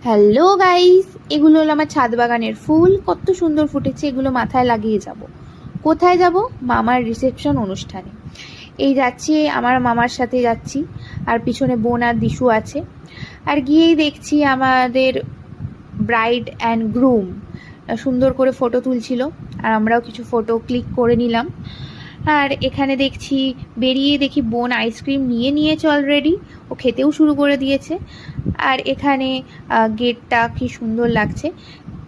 Hello guys, এগুলো হলো আমার ছাদ বাগানের ফুল। কত সুন্দর ফুটেছে, এগুলো মাথায় লাগিয়ে যাব। কোথায় যাব? মামার রিসেপশন অনুষ্ঠানে। এই যাচ্ছি, আমার মামার সাথে যাচ্ছি, আর পিছনে বোন আর দিশু আছে। আর গিয়েই দেখছি আমাদের ব্রাইড অ্যান্ড গ্রুম সুন্দর করে ফটো তুলছিল, আর আমরাও কিছু ফটো ক্লিক করে নিলাম। আর এখানে দেখছি, বেরিয়ে দেখি বোন আইসক্রিম নিয়ে নিয়েছে অলরেডি, ও খেতেও শুরু করে দিয়েছে। আর এখানে গেটটা কি সুন্দর লাগছে,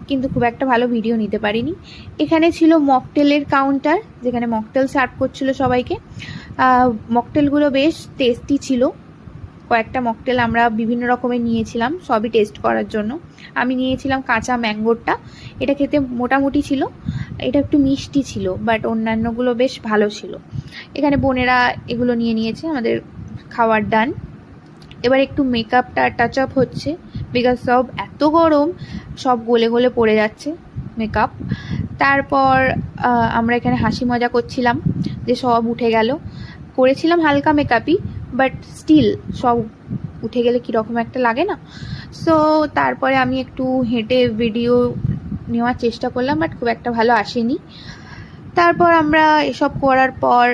কিন্তু খুব একটা ভালো ভিডিও নিতে পারিনি। এখানে ছিল মকটেলের কাউন্টার, যেখানে মকটেল সার্ভ করছিল সবাইকে। মকটেলগুলো বেশ টেস্টি ছিল। কয়েকটা মকটেল আমরা বিভিন্ন রকমের নিয়েছিলাম, সবই টেস্ট করার জন্য। আমি নিয়েছিলাম কাঁচা ম্যাঙ্গোরটা, এটা খেতে মোটামুটি ছিল, এটা একটু মিষ্টি ছিল, বাট অন্যান্যগুলো বেশ ভালো ছিল। এখানে বোনেরা এগুলো নিয়ে নিয়েছে, আমাদের খাওয়ার ডান। এবার একটু মেকআপটা টাচ আপ হচ্ছে, বিকজ সব এত গরম, সব গলে গলে পড়ে যাচ্ছে মেকআপ। তারপর আমরা এখানে হাসি মজা করছিলাম যে সব উঠে গেল। করেছিলাম হালকা মেকআপই, বাট স্টিল সব উঠে গেলে কীরকম একটা লাগে না। সো তারপরে আমি একটু হেঁটে ভিডিও নেওয়ার চেষ্টা করলাম, বাট খুব একটা ভালো আসেনি। তারপর আমরা এসব করার পর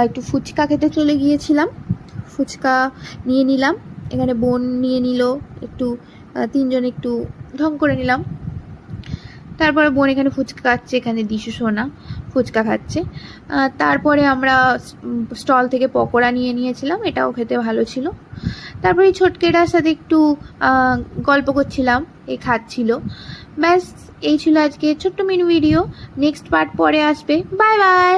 একটু ফুচকা খেতে চলে গিয়েছিলাম, ফুচকা নিয়ে নিলাম। এখানে বোন নিয়ে নিল একটু, তিনজনে একটু ঢং করে নিলাম। তারপরে বোন এখানে ফুচকা খাচ্ছে, এখানে দিশু সোনা ফুচকা খাচ্ছে। তারপরে আমরা স্টল থেকে পকোড়া নিয়ে নিয়েছিলাম, এটাও খেতে ভালো ছিল। তারপরে এই ছোটকেটার সাথে একটু গল্প করছিলাম, এই খাচ্ছিল। ব্যাস, এই ছিল আজকে ছোট্ট মিনি ভিডিও। নেক্সট পার্ট পরে আসবে। Bye bye.